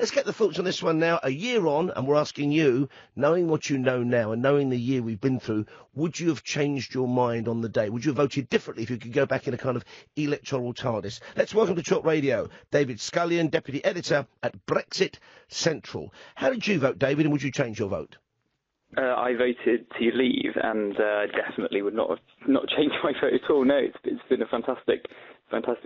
Let's get the thoughts on this one now. A year on, and we're asking you, knowing what you know now and knowing the year we've been through, would you have changed your mind on the day? Would you have voted differently if you could go back in a kind of electoral TARDIS? Let's welcome to talkRADIO David Scullion, Deputy Editor at Brexit Central. How did you vote, David, and would you change your vote? I voted to leave, and definitely would not change my vote at all. No, it's been a fantastic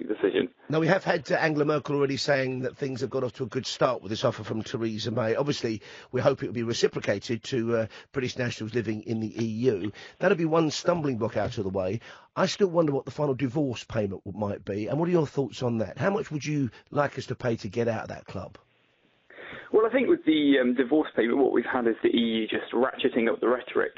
decision. Now, we have had Angela Merkel already saying that things have got off to a good start with this offer from Theresa May. Obviously, we hope it will be reciprocated to British nationals living in the EU. That'll be one stumbling block out of the way. I still wonder what the final divorce payment might be, and what are your thoughts on that? How much would you like us to pay to get out of that club? Well, I think with the divorce payment, what we've had is the EU just ratcheting up the rhetoric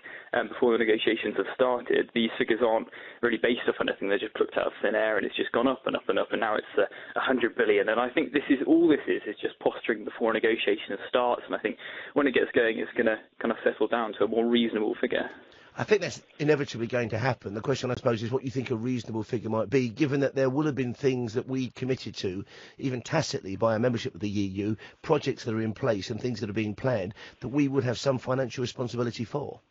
before the negotiations have started. These figures aren't really based off anything; they're just plucked out of thin air, and it's just gone up and up and up, and now it's 100 billion. And I think this is just posturing before negotiations starts. And I think when it gets going, it's going to kind of settle down to a more reasonable figure. I think that's inevitably going to happen. The question, I suppose, is what you think a reasonable figure might be, given that there will have been things that we committed to, even tacitly by our membership of the EU, projects that are in place and things that are being planned, that we would have some financial responsibility for.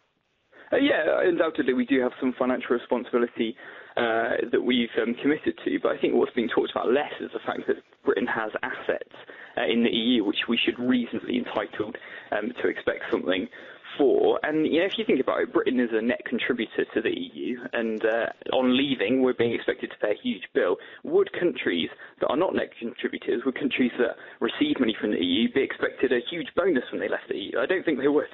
Yeah, undoubtedly we do have some financial responsibility that we've committed to, but I think what's being talked about less is the fact that Britain has assets in the EU which we should reasonably entitled to expect something for. And if you think about it, Britain is a net contributor to the EU, and on leaving we're being expected to pay a huge bill. Would countries that are not net contributors, would countries that receive money from the EU be expected a huge bonus when they left the EU? I don't think they would.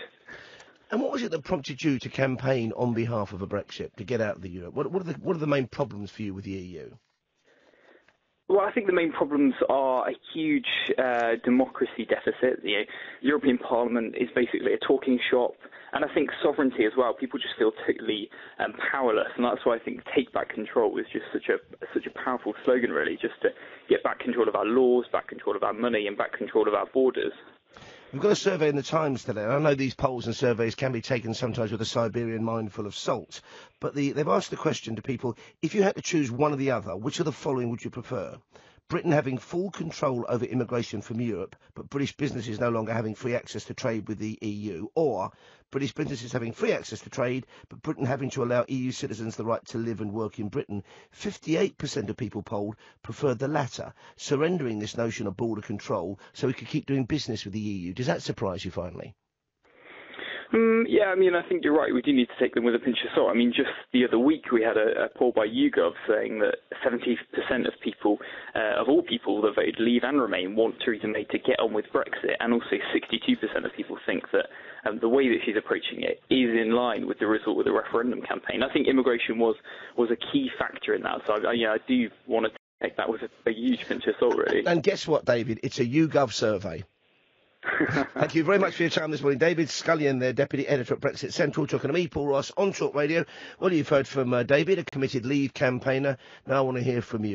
And what was it that prompted you to campaign on behalf of a Brexit, to get out of the Europe? What are the main problems for you with the EU? Well, I think the main problems are a huge democracy deficit. The European Parliament is basically a talking shop, and I think sovereignty as well. People just feel totally powerless, and that's why I think "take back control" is just such a powerful slogan, really, just to get back control of our laws, back control of our money, and back control of our borders. We've got a survey in the Times today, and I know these polls and surveys can be taken sometimes with a Siberian mind full of salt, but they've asked the question to people, if you had to choose one or the other, which of the following would you prefer? Britain having full control over immigration from Europe, but British businesses no longer having free access to trade with the EU, or British businesses having free access to trade, but Britain having to allow EU citizens the right to live and work in Britain. 58% of people polled preferred the latter, surrendering this notion of border control so we could keep doing business with the EU. Does that surprise you, finally? Yeah, I mean, I think you're right. We do need to take them with a pinch of salt. I mean, just the other week we had a poll by YouGov saying that 70% of people, of all people that voted Leave and Remain, want Theresa May to get on with Brexit, and also 62% of people think that the way that she's approaching it is in line with the result of the referendum campaign. I think immigration was a key factor in that. So, I do want to take that with a huge pinch of salt, really. And guess what, David? It's a YouGov survey. Thank you very much for your time this morning. David Scullion, there, Deputy Editor at Brexit Central, talking to me, Paul Ross, on talkRADIO. Well, you've heard from David, a committed Leave campaigner. Now I want to hear from you.